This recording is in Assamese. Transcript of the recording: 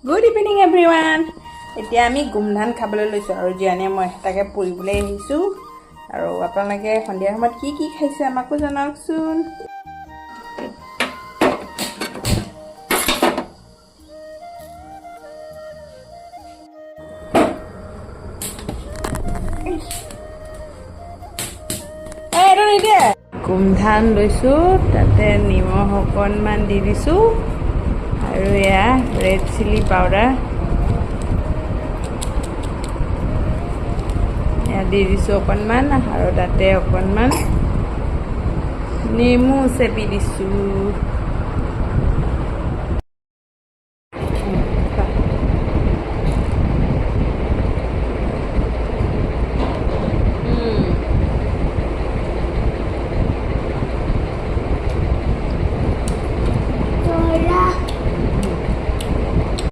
Good evening everyone. এতিয়া আমি গোমধান খাবলৈ লৈছোঁ আৰু জীয়ানে মই তাকে পুৰিবলৈ আহিছোঁ। আৰু আপোনালোকে সন্ধিয়া সময়ত কি কি খাইছে আমাকো জনাওকচোন। গোমধান লৈছোঁ, তাতে নিমখ অকণমান দি দিছোঁ আৰু এয়া ৰেড চিলি পাউডাৰ এয়া দি দিছোঁ অকণমান, আৰু তাতে অকণমান নেমু চেপি দিছোঁ।